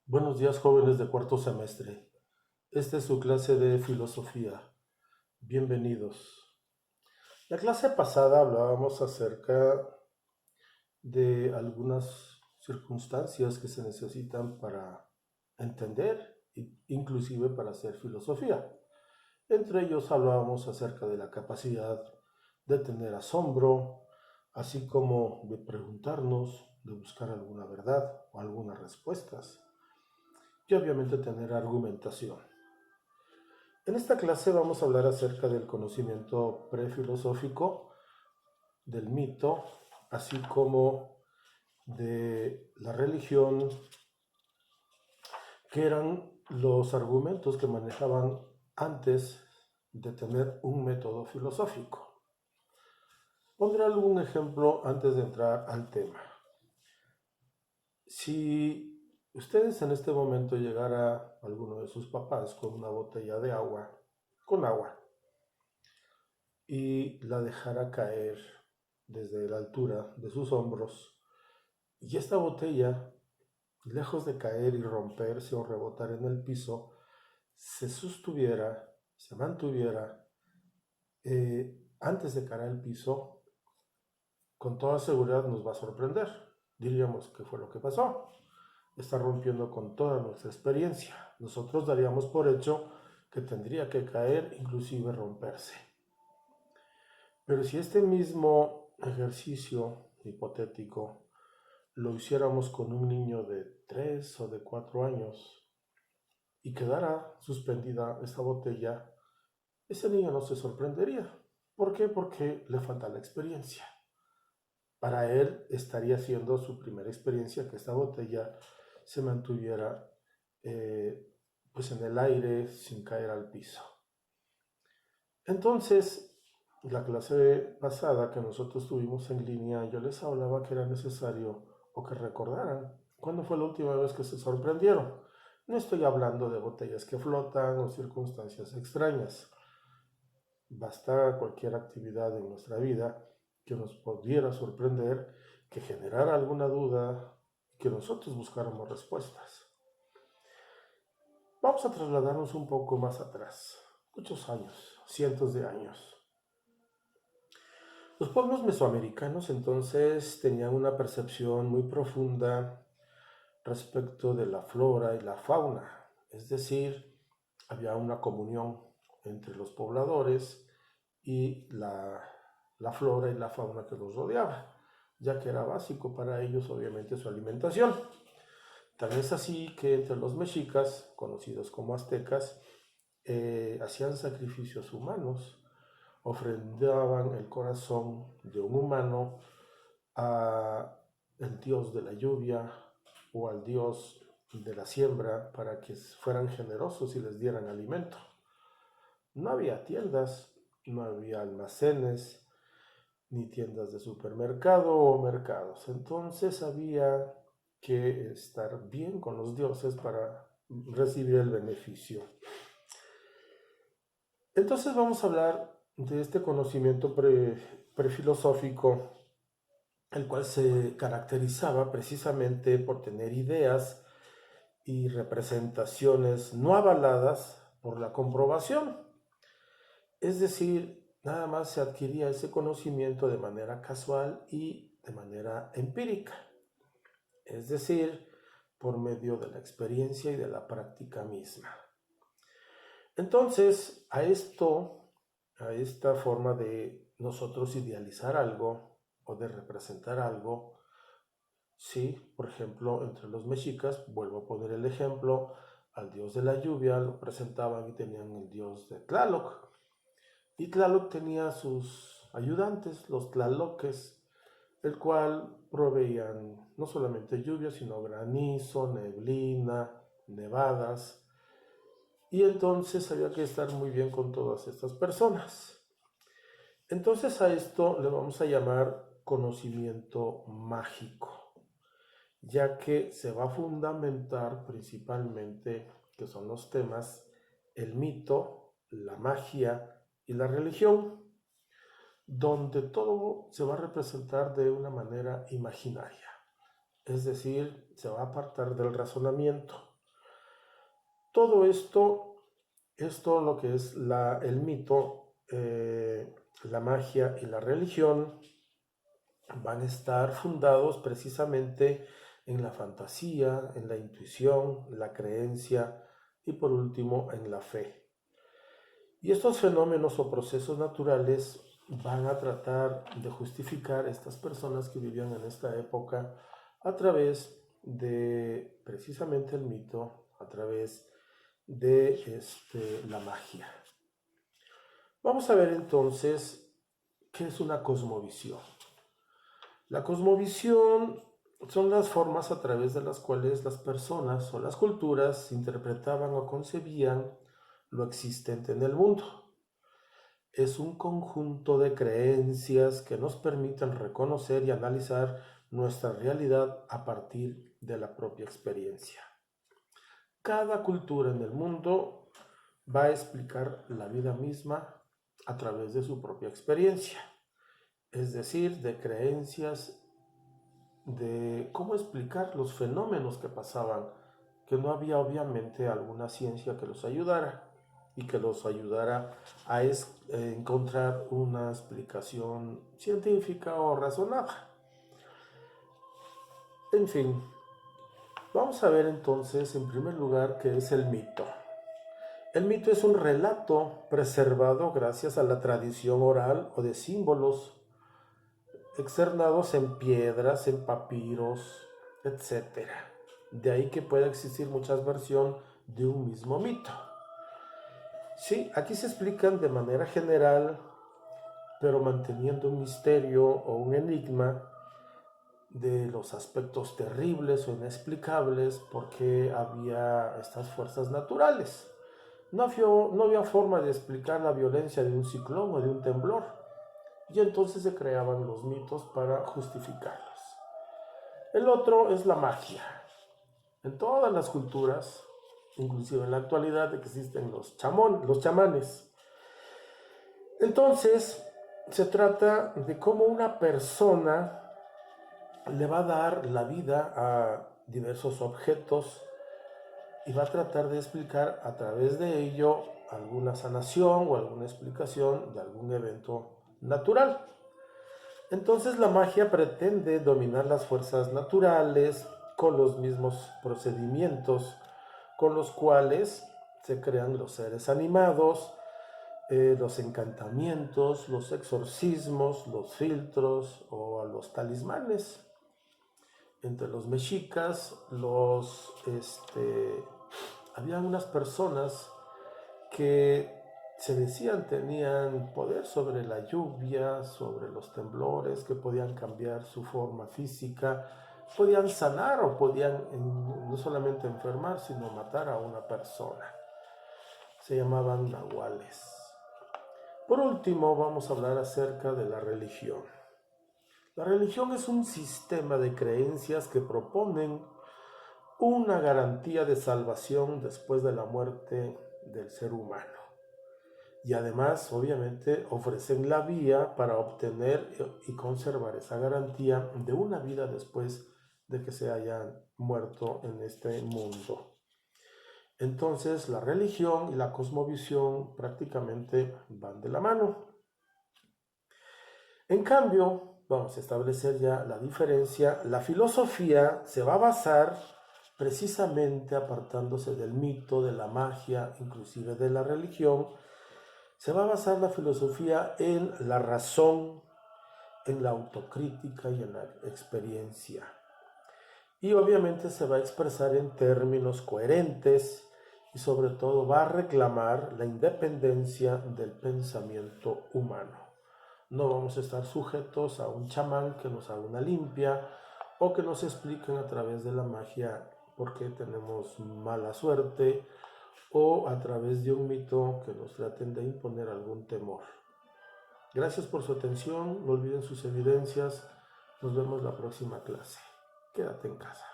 Buenos días, jóvenes de cuarto semestre. Esta es su clase de filosofía. Bienvenidos. La clase pasada hablábamos acerca de algunas circunstancias que se necesitan para entender e inclusive para hacer filosofía. Entre ellos hablábamos acerca de la capacidad de tener asombro, así como de preguntarnos, de buscar alguna verdad o algunas respuestas y obviamente tener argumentación. En esta clase vamos a hablar acerca del conocimiento prefilosófico, del mito, así como de la religión, que eran los argumentos que manejaban antes de tener un método filosófico. Pondré algún ejemplo antes de entrar al tema. Si ustedes en este momento llegara alguno de sus papás con una botella de agua, con agua, y la dejara caer desde la altura de sus hombros, y esta botella, lejos de caer y romperse o rebotar en el piso, se sostuviera, se mantuviera antes de caer al piso, con toda seguridad nos va a sorprender. Diríamos que fue lo que pasó. Está rompiendo con toda nuestra experiencia. Nosotros daríamos por hecho que tendría que caer, inclusive romperse. Pero si este mismo ejercicio hipotético lo hiciéramos con un niño de 3 o de 4 años y quedara suspendida esta botella, ese niño no se sorprendería. ¿Por qué? Porque le falta la experiencia. Para él estaría siendo su primera experiencia que esta botella se mantuviera pues en el aire sin caer al piso. Entonces, la clase pasada que nosotros tuvimos en línea, yo les hablaba que era necesario o que recordaran cuándo fue la última vez que se sorprendieron. No estoy hablando de botellas que flotan o circunstancias extrañas. Basta cualquier actividad en nuestra vida que nos pudiera sorprender, que generara alguna duda, que nosotros buscáramos respuestas. Vamos a trasladarnos un poco más atrás, muchos años, cientos de años. Los pueblos mesoamericanos entonces tenían una percepción muy profunda respecto de la flora y la fauna, es decir, había una comunión entre los pobladores y la flora y la fauna que los rodeaba, ya que era básico para ellos obviamente su alimentación. Tal es así que entre los mexicas, conocidos como aztecas, hacían sacrificios humanos, ofrendaban el corazón de un humano a el dios de la lluvia o al dios de la siembra para que fueran generosos y les dieran alimento. No había tiendas, no había almacenes, ni tiendas de supermercado o mercados. Entonces había que estar bien con los dioses para recibir el beneficio. Entonces vamos a hablar de este conocimiento prefilosófico, el cual se caracterizaba precisamente por tener ideas y representaciones no avaladas por la comprobación. Es decir, nada más se adquiría ese conocimiento de manera casual y de manera empírica. Es decir, por medio de la experiencia y de la práctica misma. Entonces, a esta forma de nosotros idealizar algo o de representar algo, sí, por ejemplo, entre los mexicas, vuelvo a poner el ejemplo, al dios de la lluvia lo presentaban y tenían el dios de Tlaloc. Y Tlaloc tenía sus ayudantes, los tlaloques, el cual proveían no solamente lluvia, sino granizo, neblina, nevadas, y entonces había que estar muy bien con todas estas personas. Entonces a esto le vamos a llamar conocimiento mágico, ya que se va a fundamentar principalmente, que son los temas, el mito, la magia y la religión, donde todo se va a representar de una manera imaginaria, es decir, se va a apartar del razonamiento. Todo esto lo que es el mito, la magia y la religión van a estar fundados precisamente en la fantasía, en la intuición, la creencia y por último en la fe. Y estos fenómenos o procesos naturales van a tratar de justificar estas personas que vivían en esta época a través de precisamente el mito, a través de la magia. Vamos a ver entonces qué es una cosmovisión. La cosmovisión son las formas a través de las cuales las personas o las culturas interpretaban o concebían lo existente en el mundo. Es un conjunto de creencias que nos permiten reconocer y analizar nuestra realidad a partir de la propia experiencia. Cada cultura en el mundo va a explicar la vida misma a través de su propia experiencia, es decir, de creencias, de cómo explicar los fenómenos que pasaban, que no había obviamente alguna ciencia que los ayudara y que los ayudara a encontrar una explicación científica o razonada. En fin, vamos a ver entonces en primer lugar qué es el mito. El mito es un relato preservado gracias a la tradición oral o de símbolos externados en piedras, en papiros, etc. De ahí que pueda existir muchas versiones de un mismo mito. Sí, aquí se explican de manera general, pero manteniendo un misterio o un enigma de los aspectos terribles o inexplicables porque había estas fuerzas naturales. No había forma de explicar la violencia de un ciclón o de un temblor, y entonces se creaban los mitos para justificarlos. El otro es la magia. En todas las culturas, inclusive en la actualidad, existen los chamanes. Entonces, se trata de cómo una persona le va a dar la vida a diversos objetos y va a tratar de explicar a través de ello alguna sanación o alguna explicación de algún evento natural. Entonces la magia pretende dominar las fuerzas naturales con los mismos procedimientos con los cuales se crean los seres animados, los encantamientos, los exorcismos, los filtros o los talismanes. Entre los mexicas, había unas personas que se decían tenían poder sobre la lluvia, sobre los temblores, que podían cambiar su forma física, podían sanar o podían no solamente enfermar, sino matar a una persona. Se llamaban nahuales. Por último, vamos a hablar acerca de la religión. La religión es un sistema de creencias que proponen una garantía de salvación después de la muerte del ser humano. Y además, obviamente, ofrecen la vía para obtener y conservar esa garantía de una vida después de que se hayan muerto en este mundo. Entonces, la religión y la cosmovisión prácticamente van de la mano. En cambio, vamos a establecer ya la diferencia. La filosofía se va a basar precisamente apartándose del mito, de la magia, inclusive de la religión. Se va a basar la filosofía en la razón, en la autocrítica y en la experiencia. Y obviamente se va a expresar en términos coherentes y sobre todo va a reclamar la independencia del pensamiento humano. No vamos a estar sujetos a un chamán que nos haga una limpia o que nos expliquen a través de la magia por qué tenemos mala suerte o a través de un mito que nos traten de imponer algún temor. Gracias por su atención, no olviden sus evidencias, nos vemos la próxima clase. Quédate en casa.